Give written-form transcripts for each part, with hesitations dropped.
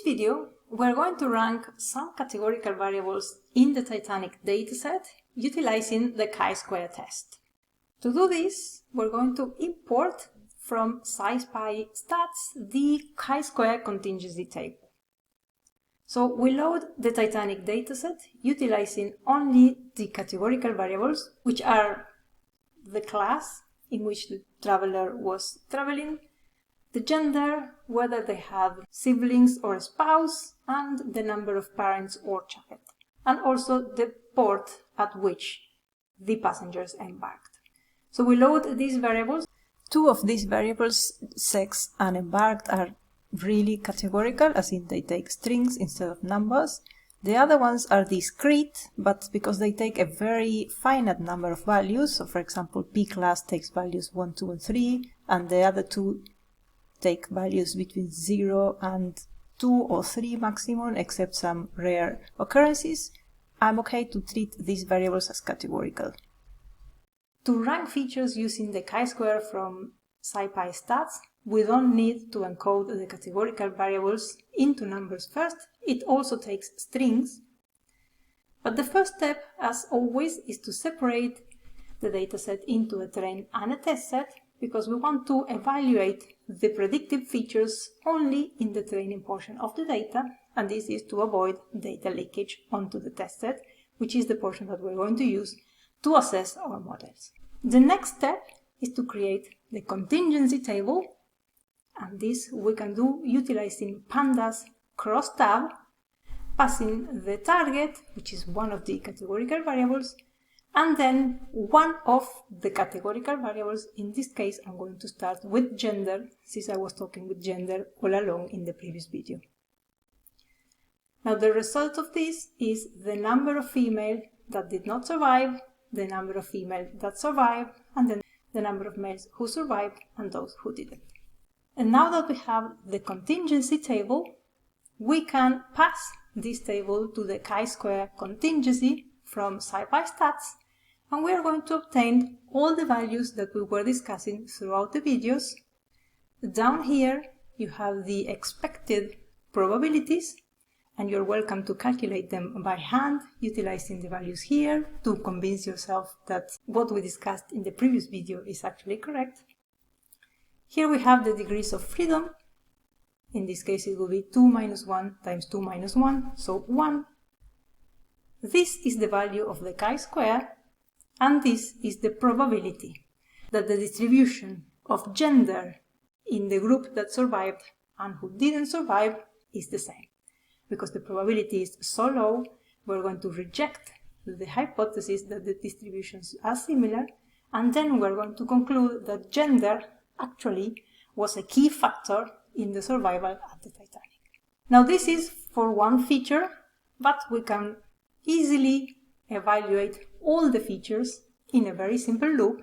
video, we're going to rank some categorical variables in the Titanic dataset utilizing the chi-square test. To do this, we're going to import from SciPy stats the chi-square contingency table. So we load the Titanic dataset utilizing only the categorical variables, which are the class in which the traveler was traveling, the gender, whether they have siblings or a spouse, and the number of parents or child, and also the port at which the passengers embarked. So we load these variables. Two of these variables, sex and embarked, are really categorical, as in they take strings instead of numbers. The other ones are discrete, but because they take a very finite number of values, so for example P class takes values 1, 2 and 3, and the other two take values between 0 and 2 or 3 maximum, except some rare occurrences, I'm okay to treat these variables as categorical. To rank features using the chi-square from SciPy stats, we don't need to encode the categorical variables into numbers first. It also takes strings. But the first step, as always, is to separate the dataset into a train and a test set, because we want to evaluate the predictive features only in the training portion of the data, and this is to avoid data leakage onto the test set, which is the portion that we're going to use to assess our models. The next step is to create the contingency table, and this we can do utilizing pandas cross-tab, passing the target, which is one of the categorical variables, and then one of the categorical variables. In this case, I'm going to start with gender, since I was talking with gender all along in the previous video. Now the result of this is the number of females that did not survive, the number of females that survived, and then the number of males who survived and those who didn't. And now that we have the contingency table, we can pass this table to the chi-square contingency from SciPy stats, and we are going to obtain all the values that we were discussing throughout the videos. Down here you have the expected probabilities, and you're welcome to calculate them by hand utilizing the values here to convince yourself that what we discussed in the previous video is actually correct. Here we have the degrees of freedom. In this case it will be 2 minus 1 times 2 minus 1, so 1. This is the value of the chi-square, and this is the probability that the distribution of gender in the group that survived and who didn't survive is the same. Because the probability is so low, we're going to reject the hypothesis that the distributions are similar, and then we're going to conclude that gender actually was a key factor in the survival at the Titanic. Now this is for one feature, but we can easily evaluate all the features in a very simple loop.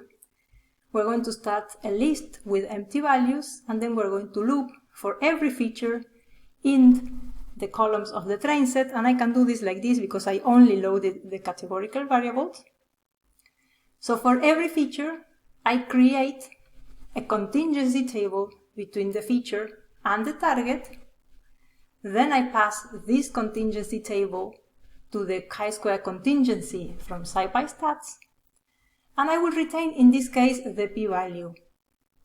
We're going to start a list with empty values, and then we're going to loop for every feature in the columns of the train set, and I can do this like this because I only loaded the categorical variables. So for every feature, I create a contingency table between the feature and the target. Then I pass this contingency table to the chi-square contingency from SciPy stats, and I will retain in this case the p-value.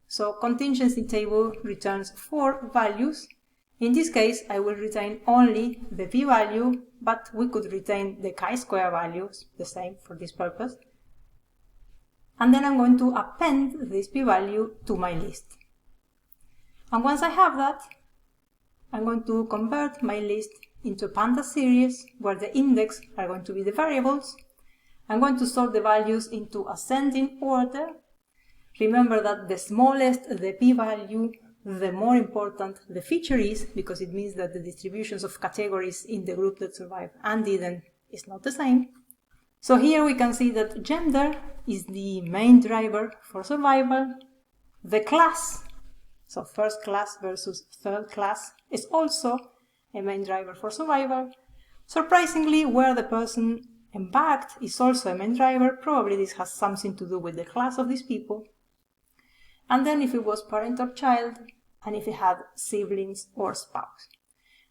So contingency table returns 4 values. In this case I will retain only the p-value, but we could retain the chi-square values, the same for this purpose. And then I'm going to append this p-value to my list. And once I have that, I'm going to convert my list into a pandas series where the index are going to be the variables. I'm going to sort the values into ascending order. Remember that the smallest the p-value, the more important the feature is, because it means that the distributions of categories in the group that survived and didn't is not the same. So here we can see that gender is the main driver for survival. The class, so first class versus third class, is also a main driver for survival. Surprisingly, where the person embarked is also a main driver. Probably this has something to do with the class of these people. And then if it was parent or child, and if it had siblings or spouse.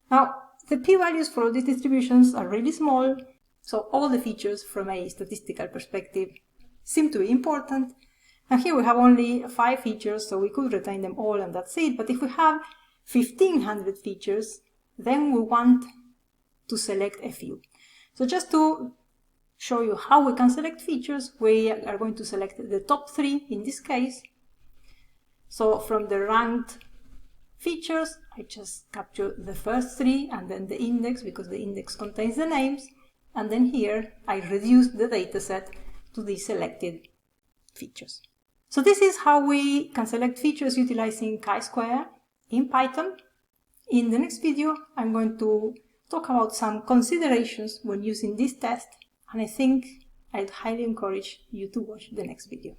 Now, the p-values for all these distributions are really small, so all the features from a statistical perspective seem to be important. And here we have only 5 features, so we could retain them all and that's it. But if we have 1500 features, then we want to select a few. So just to show you how we can select features, we are going to select the top 3 in this case. So from the ranked features, I just capture the first 3 and then the index, because the index contains the names. And then here I reduce the dataset to the selected features. So this is how we can select features utilizing chi-square in Python. In the next video, I'm going to talk about some considerations when using this test, and I think I'd highly encourage you to watch the next video.